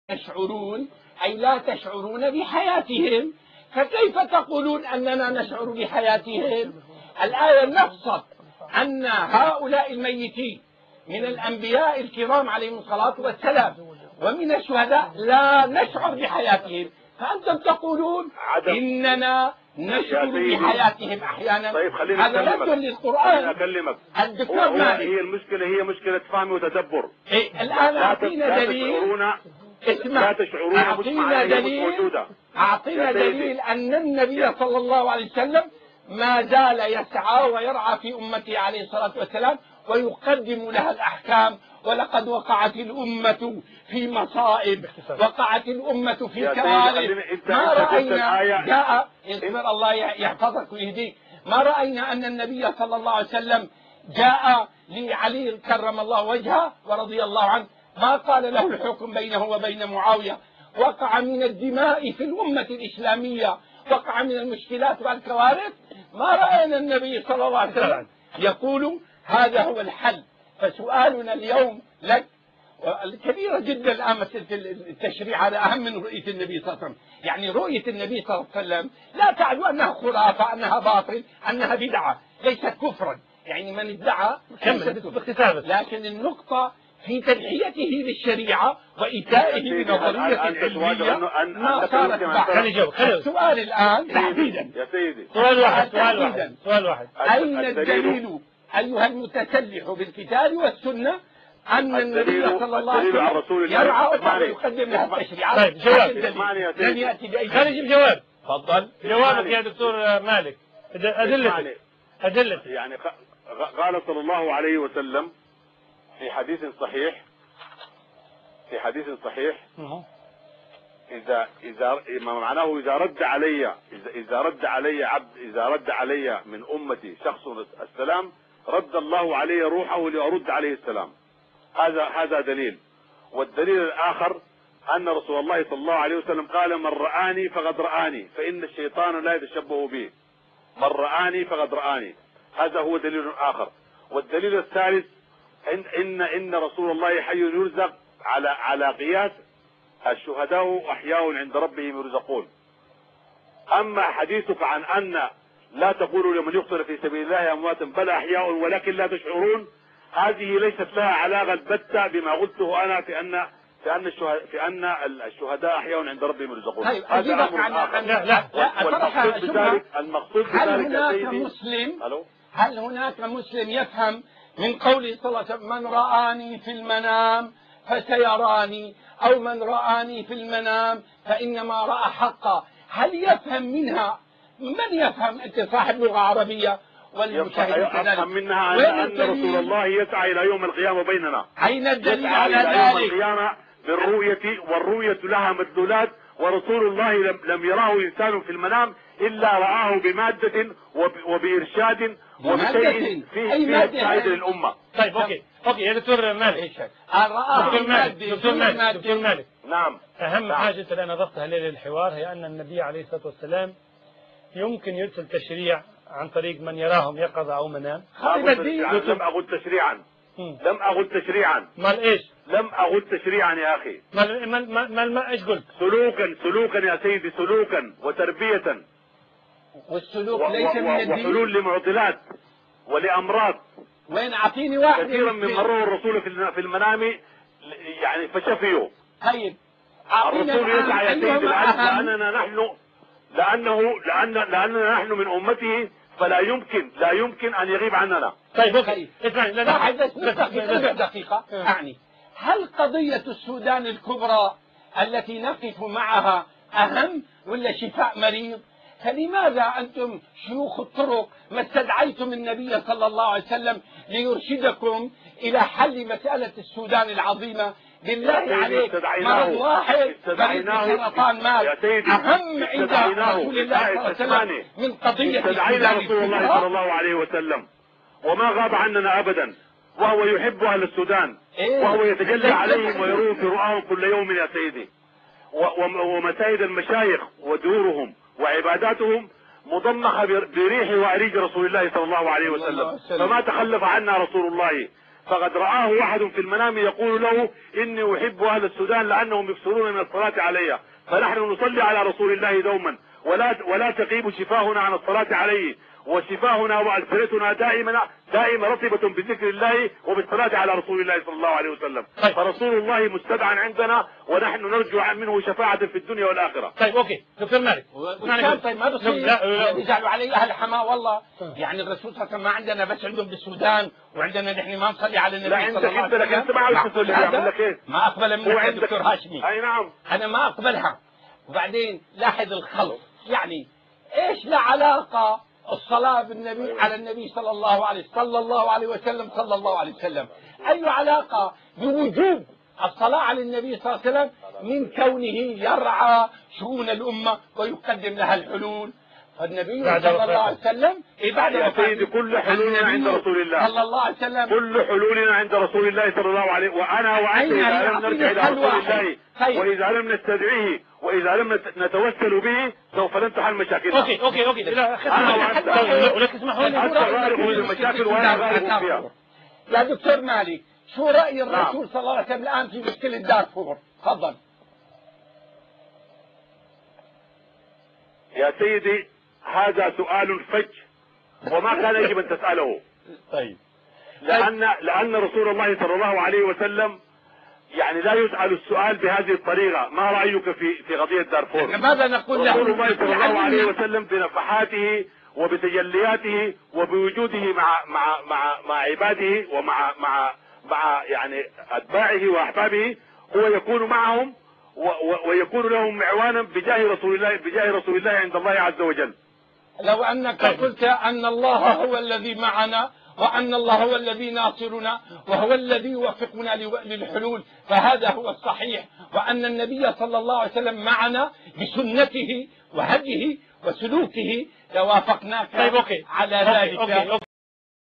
يشعرون أي لا تشعرون بحياتهم، فكيف تقولون أننا نشعر بحياتهم؟ الآية نصت أن هؤلاء الميتين من الأنبياء الكرام عليهم الصلاة والسلام ومن الشهداء لا نشعر بحياتهم، فأنتم تقولون إننا نشعر بحياتهم أحيانا. طيب خليني هذا رد للقرآن. أكلمك. الدكتور مالك هي مشكلة فهم وتدبر. الآن أعطينا دليل. لا تشعرون أعطينا دليل أن النبي صلى الله عليه وسلم ما زال يسعى ويرعى في أمته عليه الصلاة والسلام ويقدم لها الأحكام. ولقد وقعت الأمة في مصائب، وقعت الأمة في كوارث. ما رأينا جاء اصبر الله يحفظك ويهديك. ما رأينا أن النبي صلى الله عليه وسلم جاء لعلي كرم الله وجهه ورضي الله عنه ما قال له الحكم بينه وبين معاوية. وقع من الدماء في الأمة الإسلامية، وقع من المشكلات والكوارث. ما رأينا النبي صلى الله عليه وسلم يقول هذا هو الحل. فسؤالنا اليوم لك كبيرة جدا الآن مسألة التشريع، هذا أهم من رؤية النبي صلى الله عليه وسلم. يعني رؤية النبي صلى الله عليه وسلم لا تعني أنها خرافة، أنها باطل، أنها بدعة، ليست كفرا. يعني من ادعى لكن النقطة في تدعيته للشريعة وإيتائه بنظرية علمية ما صارت بعد. السؤال الآن تحديدا يا سيدي سؤال واحد أين الدليل أيها المتسلح بالكتاب والسنة أن النبي صلى الله عليه وسلم يرعى ويقدم لها التشريعات؟ طيب جواب لن يأتي بأي خلينا جواب. تفضل جوابك يا دكتور مالك. أدلتي يعني قال صلى الله عليه وسلم في حديث صحيح إذا معناه إذا رد علي من أمتي شخص السلام رد الله عليه روحه لأرد عليه السلام. هذا دليل. والدليل الآخر أن رسول الله صلى الله عليه وسلم قال من رآني فقد رآني فإن الشيطان لا يتشبه بي. من رآني فقد رآني. هذا هو دليل آخر. والدليل الثالث إن رسول الله حي يرزق على قياس الشهداء أحياء عند ربهم يرزقون. أما حديثك عن أن لا تقولوا لمن يقتل في سبيل الله أموات بل أحياء ولكن لا تشعرون، هذه ليست لها علاقة البتة بما قلته أنا في أن الشهداء أحياء عند ربهم يرزقون. طيب أجيبك المقصود هل هناك مسلم يفهم من قوله صلى الله عليه وسلم من رآني في المنام فسيراني أو من رآني في المنام فإنما رأى حقا؟ هل يفهم منها من يفهم؟ أنت صاحب لغة عربية والمشاهدين يفهم منها أن رسول الله يسعى إلى يوم القيامة بيننا. أين الدليل على ذلك؟ يوم القيامة بالرؤية، والرؤية لها مدلولات، ورسول الله لم يراه إنسان في المنام إلا رآه بمادة وبإرشاد وبشيء فيه فائدة للأمة. طيب أوكي يا دكتور مالك. دكتور مالك نعم. أهم حاجة الآن أضفتها للحوار هي أن النبي عليه الصلاة والسلام يمكن يرسل تشريع عن طريق من يراهم يقظة أو منام. لم أقل تشريعا. مال إيش؟ لم أقل تشريعا يا أخي. مال إيش قلت؟ سلوكا يا سيدي، سلوكا وتربية. والسلوك ليس من الدين. وحلول لمعضلات ولأمراض. وين أعطيني واحد كثيرا من مروا الرسول في المنام يعني فشفيوا. طيب الرسول يسعى يا سيدي لأننا نحن من أمته فلا يمكن أن يغيب عننا. طيب أوكي اسمعني دقيقة أعني هل قضية السودان الكبرى التي نقف معها أهم ولا شفاء مريض؟ فلماذا أنتم شيوخ الطرق ما استدعيتم النبي صلى الله عليه وسلم ليرشدكم إلى حل مسألة السودان العظيمة؟ بالله عليك مرض واحد سرطان مال أهم عند رسول الله صلى الله عليه وسلم من قضية استدعينا رسول الله صلى الله عليه وسلم وما غاب عننا أبدا، وهو يحب أهل السودان وهو يتجلى عليهم ويروهم في رؤاهم كل يوم يا سيدي. ومساجد المشايخ ودورهم وعباداتهم مضمخة بريح وأريج رسول الله صلى الله عليه وسلم، فما تخلف عنا رسول الله. فقد رآه واحد في المنام يقول له إني أحب أهل السودان لأنهم يكثرون من الصلاة علي، فنحن نصلي على رسول الله دوما ولا تغيب شفاهنا عن الصلاة عليه، وشفاهنا وألسنتنا دائما رطبة بذكر الله وبالصلاة على رسول الله صلى الله عليه وسلم. طيب. فرسول الله مستدعى عندنا ونحن نرجو منه شفاعة في الدنيا والآخرة. طيب اوكي دكتور مالك. طيب ما بصير يجعلوا علي اهل حماه والله. يعني الرسول صلى الله عليه وسلم ما عندنا بس عندهم بالسودان، وعندنا نحن ما نصلي على النبي صلى الله عليه وسلم. لك انت ما عاوز تصلي، يعمل لك ايه؟ ما اقبلها منك يا دكتور هاشمي. اي نعم انا ما اقبلها. وبعدين لاحظ الخلط، يعني ايش له علاقه الصلاة بالنبي على النبي صلى الله عليه وسلم أي علاقة بوجوب الصلاة على النبي صلى الله عليه وسلم من كونه يرعى شؤون الأمة ويقدم لها الحلول؟ فالنبي صلى الله عليه وسلم يا سيدي كل حلولنا عند رسول الله صلى الله عليه وسلم، كل حلولنا عند رسول الله صلى الله عليه وأنا وأنت إذا لم نرجع إلى رسول الله وإذا لم نستدعيه وإذا لم نتوسل به سوف لن تحل مشاكلنا. اوكي ولك اسمحوا لي أنت غارق من المشاكل وأنا غارق فيها. يا دكتور مالك شو رأي الرسول صلى الله عليه وسلم الآن في مشكلة دارفور؟ تفضل. يا سيدي هذا سؤال فج وما كان يجب أن تسأله. طيب. لأن رسول الله صلى الله عليه وسلم يعني لا يسأل السؤال بهذه الطريقة. ما رأيك في قضية دارفور؟ ماذا نقول له؟ رسول الله صلى الله عليه وسلم بنفحاته وبتجلياته وبوجوده مع عباده مع يعني أتباعه وأحبابه هو يكون معهم ويكون لهم معوانا بجاه رسول الله عند الله عز وجل. لو أنك قلت أن الله هو الذي معنا وأن الله هو الذي ناصرنا وهو الذي يوفقنا للحلول فهذا هو الصحيح، وأن النبي صلى الله عليه وسلم معنا بسنته وهديه وسلوكه لوافقناك على ذلك.